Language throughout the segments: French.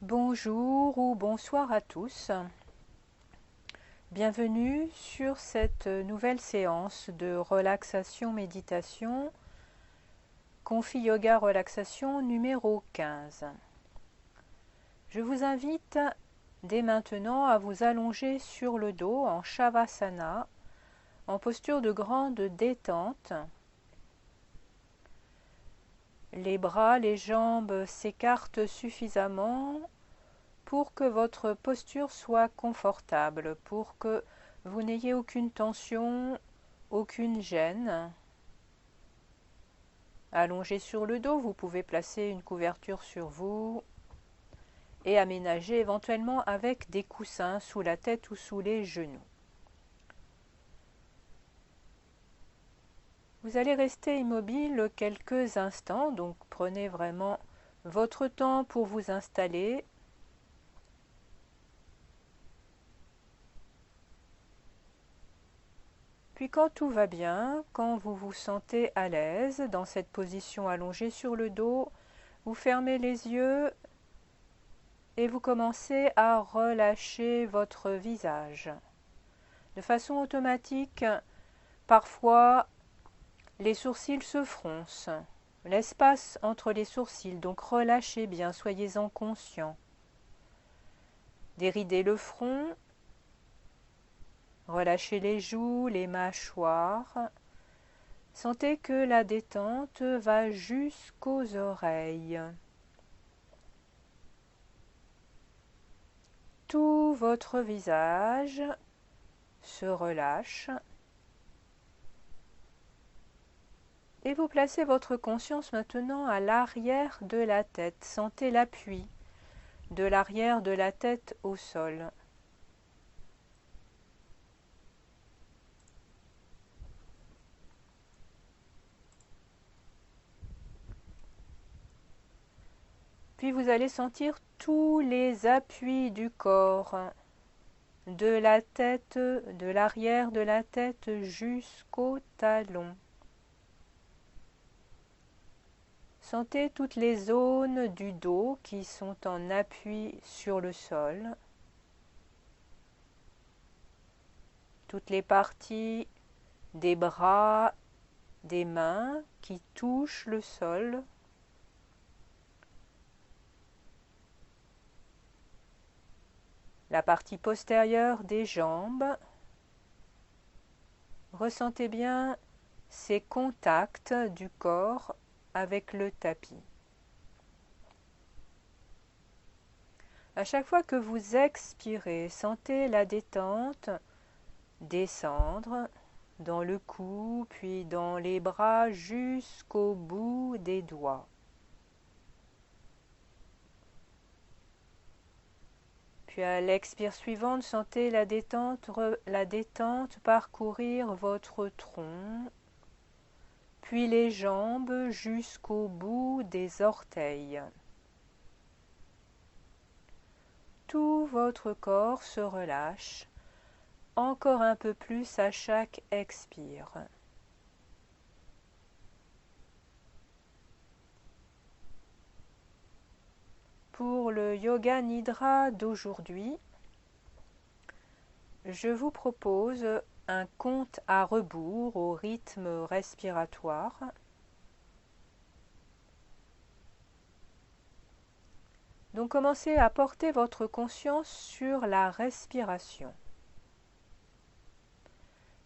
Bonjour ou bonsoir à tous. Bienvenue sur cette nouvelle séance de relaxation-méditation, Confi Yoga Relaxation numéro 15. Je vous invite dès maintenant à vous allonger sur le dos en Shavasana, en posture de grande détente. Les bras, les jambes s'écartent suffisamment pour que votre posture soit confortable, pour que vous n'ayez aucune tension, aucune gêne. Allongé sur le dos, vous pouvez placer une couverture sur vous et aménager éventuellement avec des coussins sous la tête ou sous les genoux. Vous allez rester immobile quelques instants, donc prenez vraiment votre temps pour vous installer. Puis quand tout va bien, quand vous vous sentez à l'aise dans cette position allongée sur le dos, vous fermez les yeux et vous commencez à relâcher votre visage. De façon automatique, parfois les sourcils se froncent, l'espace entre les sourcils, donc relâchez bien, soyez-en conscient. Déridez le front, relâchez les joues, les mâchoires. Sentez que la détente va jusqu'aux oreilles. Tout votre visage se relâche et vous placez votre conscience maintenant à l'arrière de la tête. Sentez l'appui de l'arrière de la tête au sol. Puis vous allez sentir tous les appuis du corps, de la tête, de l'arrière de la tête jusqu'au talon. Sentez toutes les zones du dos qui sont en appui sur le sol, toutes les parties des bras, des mains qui touchent le sol, la partie postérieure des jambes. Ressentez bien ces contacts du corps avec le tapis. À chaque fois que vous expirez, sentez la détente descendre dans le cou, puis dans les bras jusqu'au bout des doigts. Puis à l'expire suivante, sentez la détente parcourir votre tronc, puis les jambes jusqu'au bout des orteils. Tout votre corps se relâche, encore un peu plus à chaque expire. Pour le Yoga Nidra d'aujourd'hui, je vous propose un compte à rebours au rythme respiratoire. Donc commencez à porter votre conscience sur la respiration.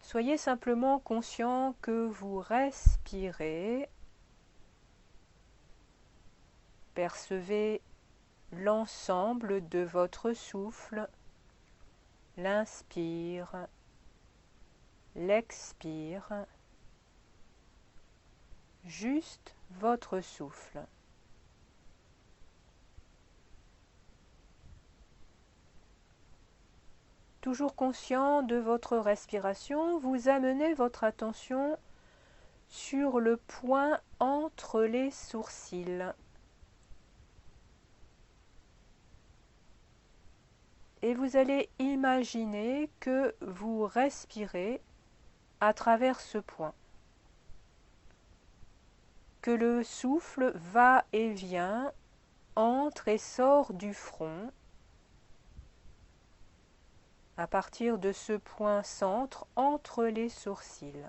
Soyez simplement conscient que vous respirez. Percevez l'ensemble de votre souffle, l'inspire, l'expire, juste votre souffle. Toujours conscient de votre respiration, vous amenez votre attention sur le point entre les sourcils. Et vous allez imaginer que vous respirez à travers ce point, que le souffle va et vient entre et sort du front à partir de ce point centre entre les sourcils.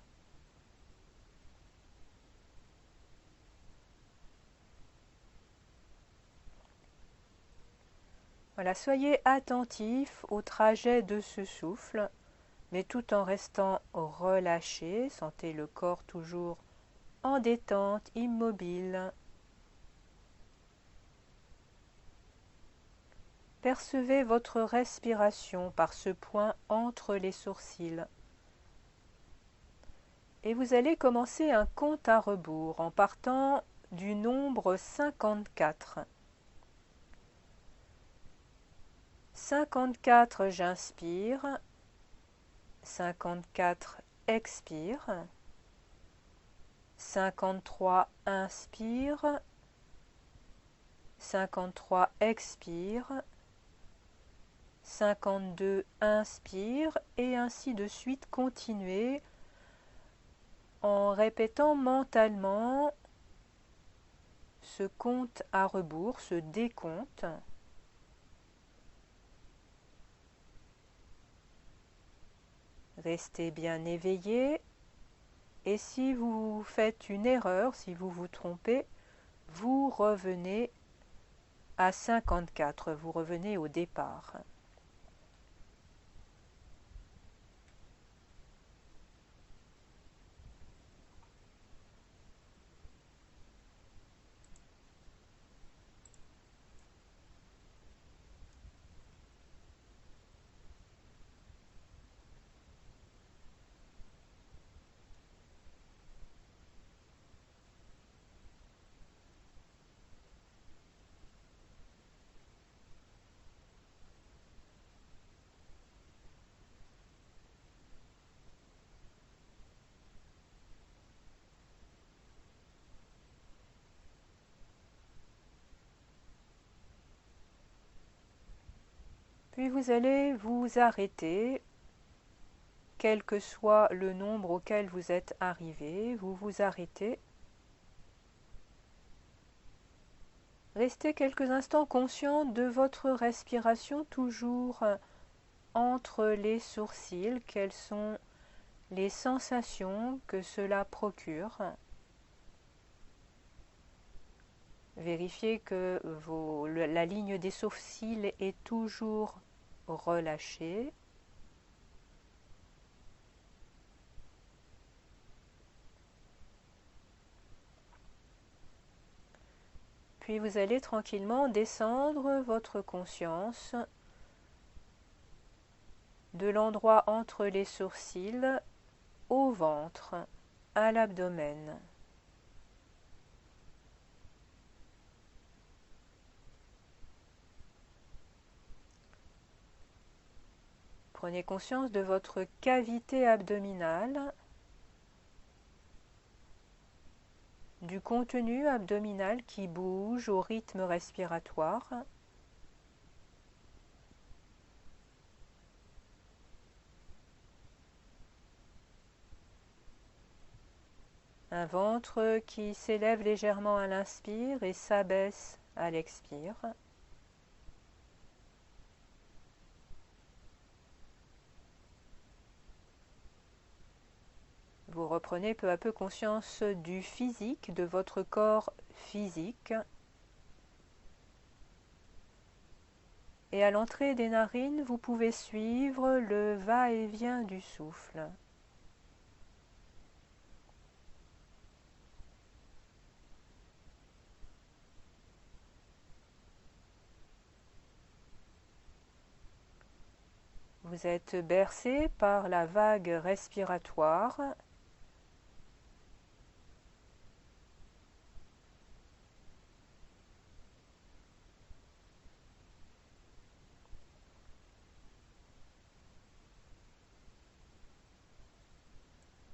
Voilà, soyez attentifs au trajet de ce souffle, mais tout en restant relâché. Sentez le corps toujours en détente, immobile. Percevez votre respiration par ce point entre les sourcils. Et vous allez commencer un compte à rebours en partant du nombre 54. 54, j'inspire. 54, expire. 53, inspire. 53, expire. 52, inspire. Et ainsi de suite, continuez en répétant mentalement ce compte à rebours, ce décompte. Restez bien éveillé. Et si vous faites une erreur, si vous vous trompez, vous revenez à 54, vous revenez au départ. Puis vous allez vous arrêter, quel que soit le nombre auquel vous êtes arrivé, vous vous arrêtez. Restez quelques instants conscient de votre respiration toujours entre les sourcils, quelles sont les sensations que cela procure. Vérifiez que la ligne des sourcils est toujours relâchée. Puis vous allez tranquillement descendre votre conscience de l'endroit entre les sourcils au ventre, à l'abdomen. Prenez conscience de votre cavité abdominale, du contenu abdominal qui bouge au rythme respiratoire. Un ventre qui s'élève légèrement à l'inspire et s'abaisse à l'expire. Vous reprenez peu à peu conscience du physique, de votre corps physique. Et à l'entrée des narines, vous pouvez suivre le va-et-vient du souffle. Vous êtes bercé par la vague respiratoire.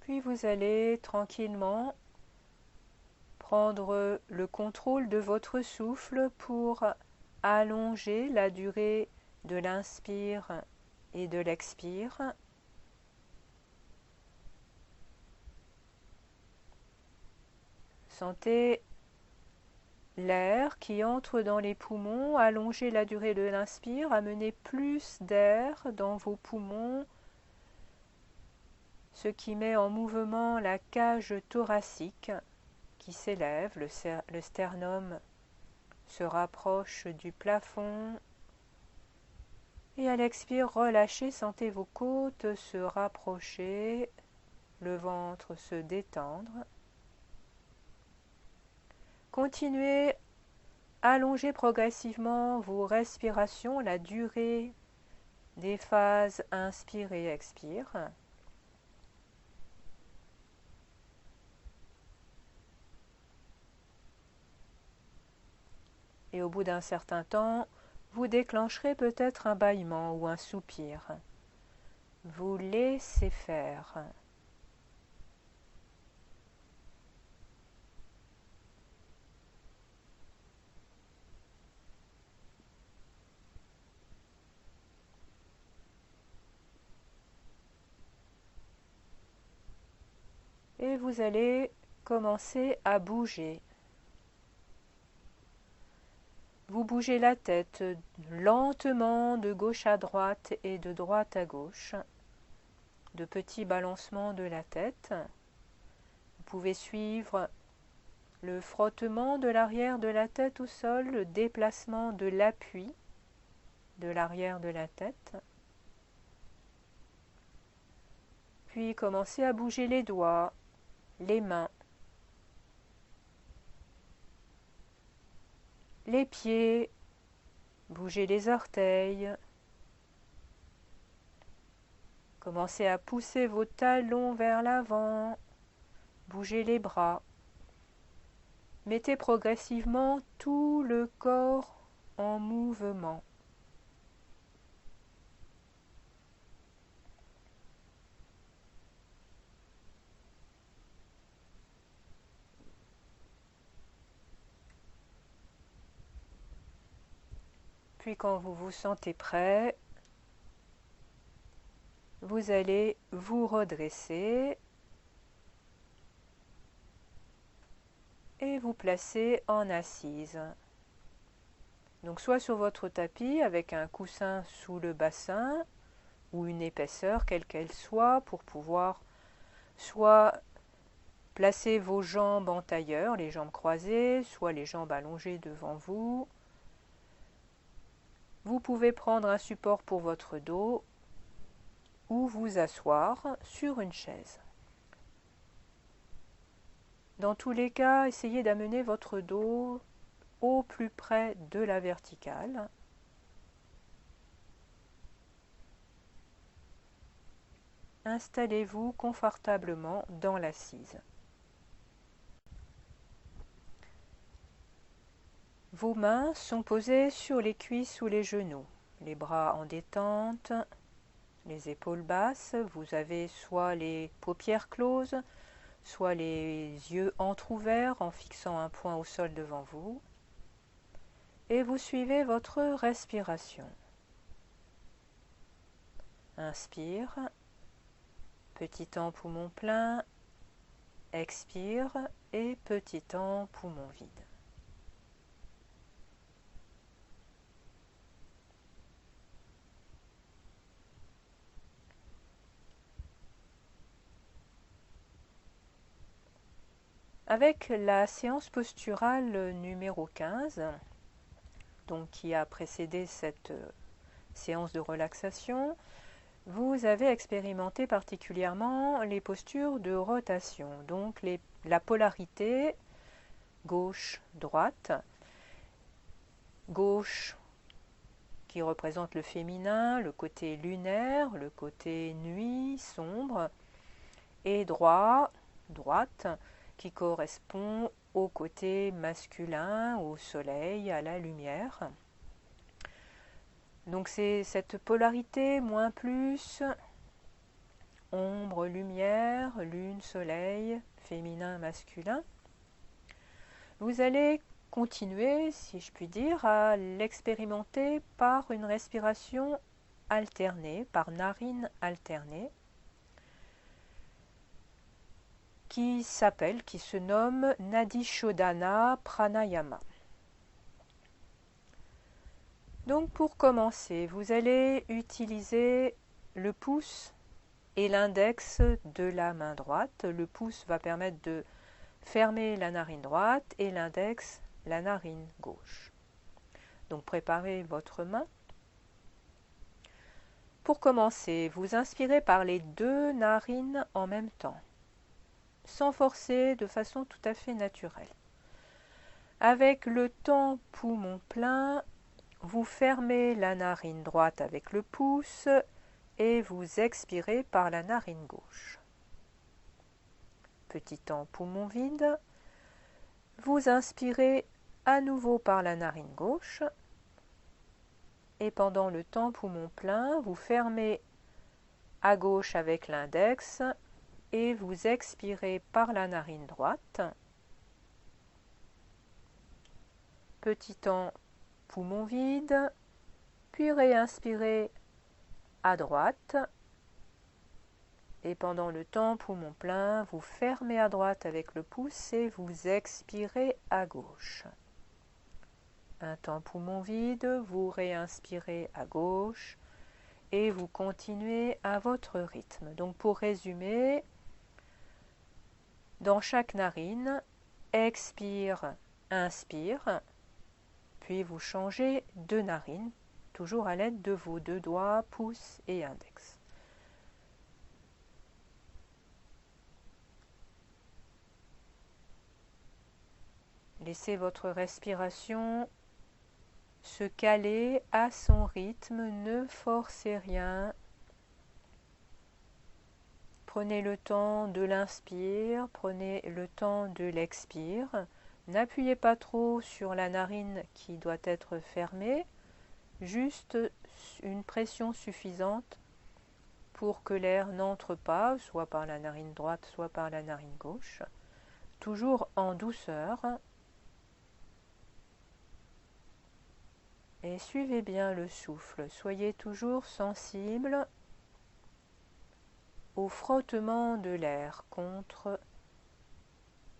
Puis vous allez tranquillement prendre le contrôle de votre souffle pour allonger la durée de l'inspire et de l'expire. Sentez l'air qui entre dans les poumons, allongez la durée de l'inspire, amenez plus d'air dans vos poumons, ce qui met en mouvement la cage thoracique qui s'élève, le sternum se rapproche du plafond. Et à l'expire, relâchez, sentez vos côtes se rapprocher, le ventre se détendre. Continuez à allonger progressivement vos respirations, la durée des phases inspire et expire. Et au bout d'un certain temps, vous déclencherez peut-être un bâillement ou un soupir. Vous laissez faire. Et vous allez commencer à bouger. Vous bougez la tête lentement de gauche à droite et de droite à gauche, de petits balancements de la tête. Vous pouvez suivre le frottement de l'arrière de la tête au sol, le déplacement de l'appui de l'arrière de la tête. Puis commencez à bouger les doigts, les mains, les pieds, bougez les orteils. Commencez à pousser vos talons vers l'avant, bougez les bras. Mettez progressivement tout le corps en mouvement. Puis quand vous vous sentez prêt, vous allez vous redresser et vous placer en assise. Donc soit sur votre tapis avec un coussin sous le bassin ou une épaisseur quelle qu'elle soit pour pouvoir soit placer vos jambes en tailleur, les jambes croisées, soit les jambes allongées devant vous. Vous pouvez prendre un support pour votre dos ou vous asseoir sur une chaise. Dans tous les cas, essayez d'amener votre dos au plus près de la verticale. Installez-vous confortablement dans l'assise. Vos mains sont posées sur les cuisses ou les genoux, les bras en détente, les épaules basses. Vous avez soit les paupières closes, soit les yeux entr'ouverts en fixant un point au sol devant vous. Et vous suivez votre respiration. Inspire, petit temps poumon plein, expire et petit temps poumon vide. Avec la séance posturale numéro 15, donc qui a précédé cette séance de relaxation, vous avez expérimenté particulièrement les postures de rotation, donc la polarité gauche-droite, gauche qui représente le féminin, le côté lunaire, le côté nuit, sombre, et droite, qui correspond au côté masculin, au soleil, à la lumière. Donc c'est cette polarité moins plus, ombre, lumière, lune, soleil, féminin, masculin. Vous allez continuer, si je puis dire, à l'expérimenter par une respiration alternée, par narine alternée, qui se nomme Nadi Shodhana Pranayama. Donc pour commencer, vous allez utiliser le pouce et l'index de la main droite. Le pouce va permettre de fermer la narine droite et l'index la narine gauche. Donc préparez votre main. Pour commencer, vous inspirez par les deux narines en même temps, sans forcer, de façon tout à fait naturelle. Avec le temps poumon plein, vous fermez la narine droite avec le pouce et vous expirez par la narine gauche. Petit temps poumon vide, vous inspirez à nouveau par la narine gauche et pendant le temps poumon plein, vous fermez à gauche avec l'index et vous expirez par la narine droite. Petit temps poumon vide, puis réinspirez à droite et pendant le temps poumon plein, vous fermez à droite avec le pouce et vous expirez à gauche. Un temps poumon vide, vous réinspirez à gauche et vous continuez à votre rythme. Donc pour résumer, dans chaque narine, expire, inspire, puis vous changez de narine, toujours à l'aide de vos deux doigts, pouce et index. Laissez votre respiration se caler à son rythme, ne forcez rien. Prenez le temps de l'inspire, prenez le temps de l'expire. N'appuyez pas trop sur la narine qui doit être fermée, juste une pression suffisante pour que l'air n'entre pas, soit par la narine droite, soit par la narine gauche. Toujours en douceur. Et suivez bien le souffle. Soyez toujours sensible au frottement de l'air contre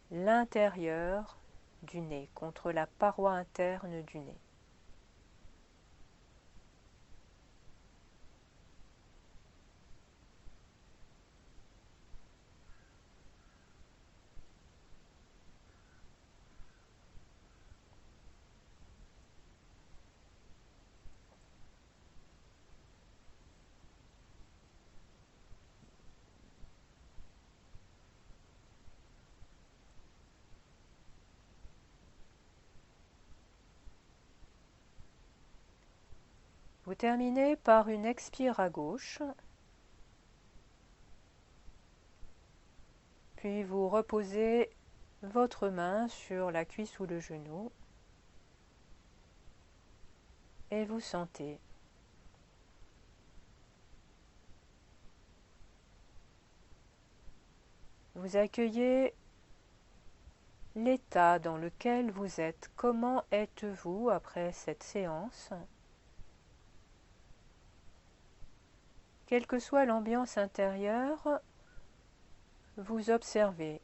l'intérieur du nez, contre la paroi interne du nez. Vous terminez par une expire à gauche, puis vous reposez votre main sur la cuisse ou le genou et vous sentez. Vous accueillez l'état dans lequel vous êtes. Comment êtes-vous après cette séance ? Quelle que soit l'ambiance intérieure, vous observez.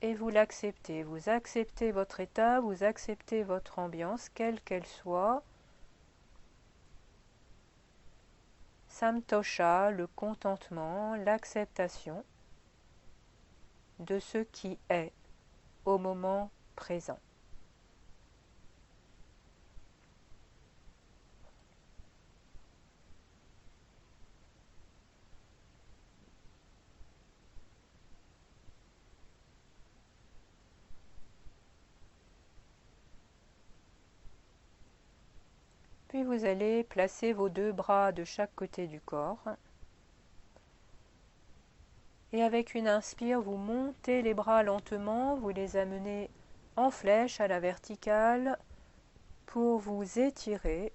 Et vous l'acceptez. Vous acceptez votre état, vous acceptez votre ambiance, quelle qu'elle soit. Samtosha, le contentement, l'acceptation de ce qui est au moment présent. Puis vous allez placer vos deux bras de chaque côté du corps. Et avec une inspire, vous montez les bras lentement, vous les amenez en flèche à la verticale pour vous étirer.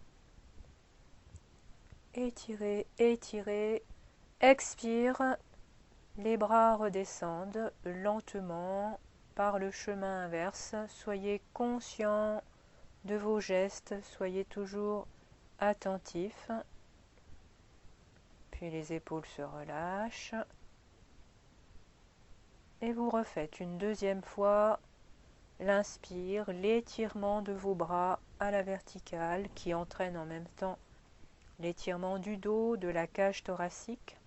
Étirez, étirez. Expire, les bras redescendent lentement par le chemin inverse. Soyez conscient de vos gestes, soyez toujours attentif. Puis les épaules se relâchent. Et vous refaites une deuxième fois l'inspire, l'étirement de vos bras à la verticale qui entraîne en même temps l'étirement du dos, de la cage thoracique.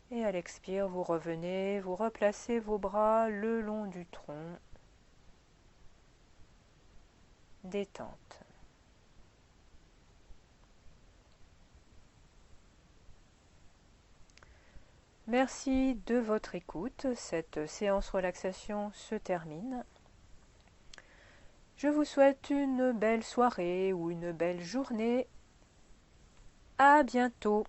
Et à l'expire, vous revenez, vous replacez vos bras le long du tronc. Détente. Merci de votre écoute. Cette séance relaxation se termine. Je vous souhaite une belle soirée ou une belle journée. À bientôt.